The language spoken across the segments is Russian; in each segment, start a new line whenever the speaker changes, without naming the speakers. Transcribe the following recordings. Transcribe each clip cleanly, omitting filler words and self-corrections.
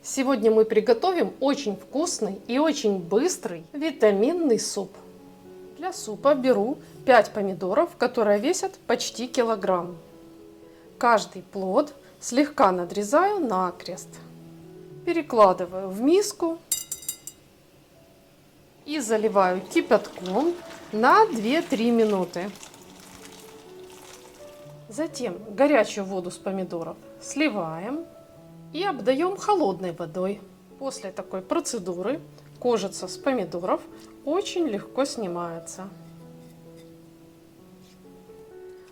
Сегодня мы приготовим очень вкусный и очень быстрый витаминный суп. Для супа беру 5 помидоров, которые весят почти килограмм. Каждый плод слегка надрезаю накрест. Перекладываю в миску и заливаю кипятком на 2-3 минуты. Затем горячую воду с помидоров сливаем и обдаем холодной водой. После такой процедуры кожица с помидоров очень легко снимается.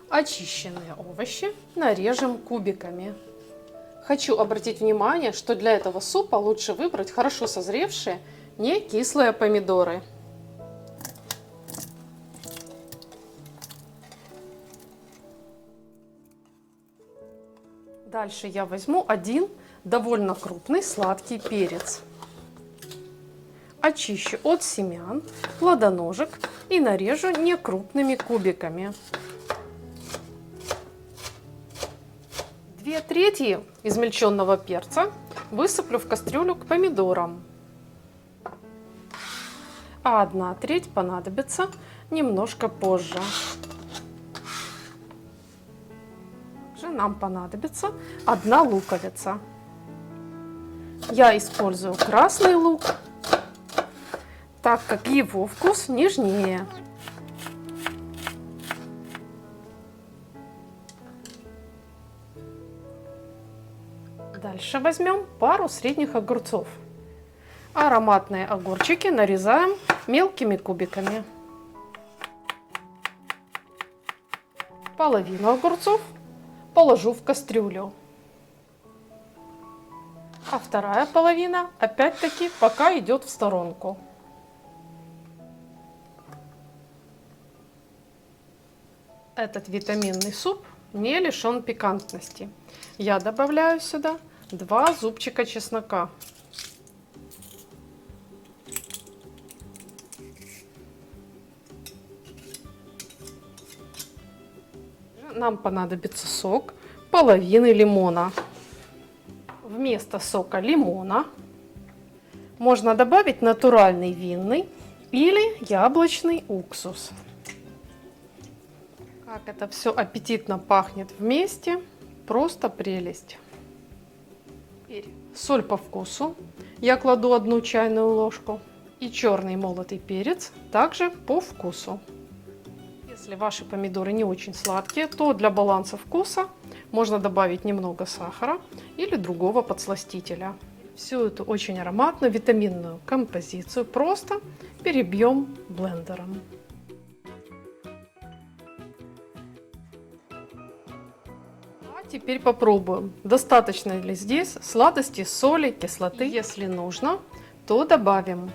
Очищенные овощи нарежем кубиками. Хочу обратить внимание, что для этого супа лучше выбрать хорошо созревшие, не кислые помидоры. Дальше я возьму один довольно крупный сладкий перец. Очищу от семян, плодоножек и нарежу некрупными кубиками. 2/3 измельченного перца высыплю в кастрюлю к помидорам. А 1/3 понадобится немножко позже. Также нам понадобится 1 луковица. Я использую красный лук, так как его вкус нежнее. Дальше возьмем пару средних огурцов. Ароматные огурчики нарезаем мелкими кубиками. Половину огурцов положу в кастрюлю. А вторая половина опять-таки пока идет в сторонку. Этот витаминный суп не лишен пикантности. Я добавляю сюда 2 зубчика чеснока. Нам понадобится сок половины лимона. Вместо сока лимона можно добавить натуральный винный или яблочный уксус. Как это все аппетитно пахнет вместе, просто прелесть. Теперь соль по вкусу. Я кладу 1 чайную ложку. И черный молотый перец также по вкусу. Если ваши помидоры не очень сладкие, то для баланса вкуса можно добавить немного сахара или другого подсластителя. Всю эту очень ароматную витаминную композицию просто перебьем блендером. А теперь попробуем, достаточно ли здесь сладости, соли, кислоты. Если нужно, то добавим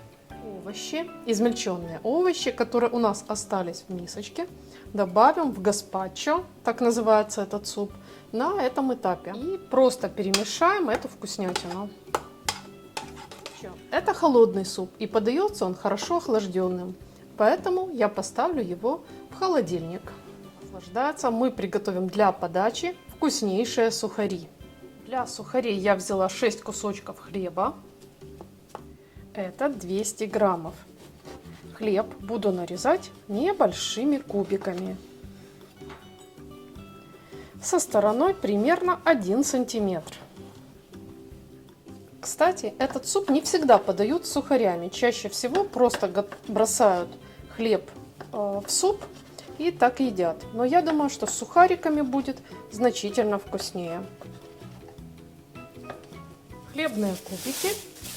овощи, измельченные овощи, которые у нас остались в мисочке, добавим в гаспачо, так называется этот суп, на этом этапе. И просто перемешаем эту вкуснятину. Это холодный суп, и подается он хорошо охлажденным, поэтому я поставлю его в холодильник. Охлаждается, мы приготовим для подачи вкуснейшие сухари. Для сухарей я взяла 6 кусочков хлеба. Это 200 граммов. Хлеб буду нарезать небольшими кубиками. Со стороной примерно 1 сантиметр. Кстати, этот суп не всегда подают с сухарями. Чаще всего просто бросают хлеб в суп и так едят. Но я думаю, что с сухариками будет значительно вкуснее. Хлебные кубики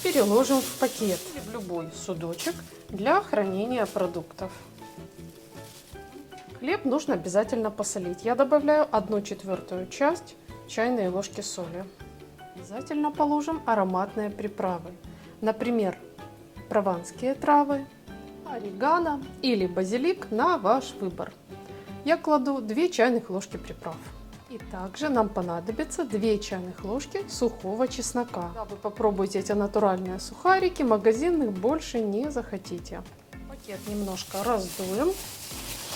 переложим в пакет или в любой судочек для хранения продуктов. Хлеб нужно обязательно посолить. Я добавляю 1/4 часть чайной ложки соли. Обязательно положим ароматные приправы. Например, прованские травы, орегано или базилик на ваш выбор. Я кладу 2 чайных ложки приправ. И также нам понадобится 2 чайных ложки сухого чеснока. Когда вы попробуете эти натуральные сухарики, магазинных больше не захотите. Пакет немножко раздуем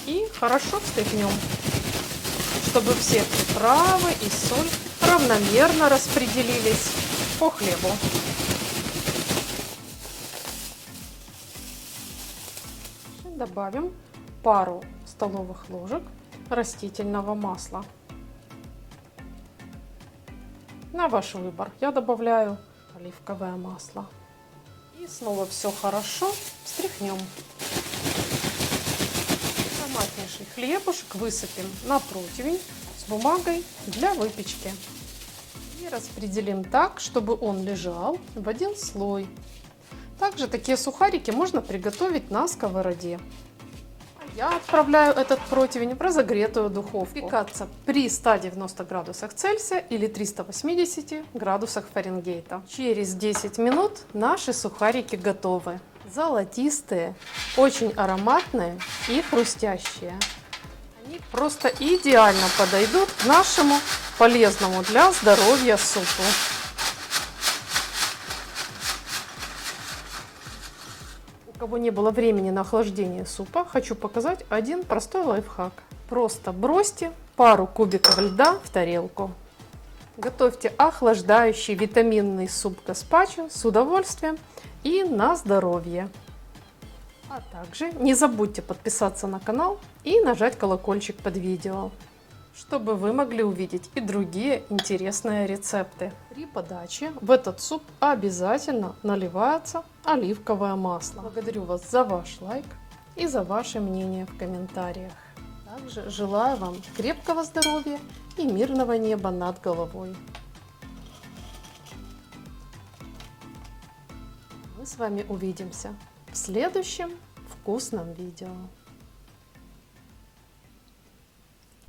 и хорошо встряхнем, чтобы все приправы и соль равномерно распределились по хлебу. Добавим пару столовых ложек растительного масла. На ваш выбор. Я добавляю оливковое масло. И снова все хорошо встряхнем. Ароматнейший хлебушек высыпем на противень с бумагой для выпечки. И распределим так, чтобы он лежал в один слой. Также такие сухарики можно приготовить на сковороде. Я отправляю этот противень в разогретую духовку. Пекаться при 190 градусах Цельсия или 380 градусах Фаренгейта. Через 10 минут наши сухарики готовы. Золотистые, очень ароматные и хрустящие. Они просто идеально подойдут к нашему полезному для здоровья супу. У кого не было времени на охлаждение супа, хочу показать один простой лайфхак. Просто бросьте пару кубиков льда в тарелку. Готовьте охлаждающий витаминный суп гаспачо с удовольствием и на здоровье. А также не забудьте подписаться на канал и нажать колокольчик под видео, чтобы вы могли увидеть и другие интересные рецепты. При подаче в этот суп обязательно наливается оливковое масло. Благодарю вас за ваш лайк и за ваше мнение в комментариях. Также желаю вам крепкого здоровья и мирного неба над головой. Мы с вами увидимся в следующем вкусном видео.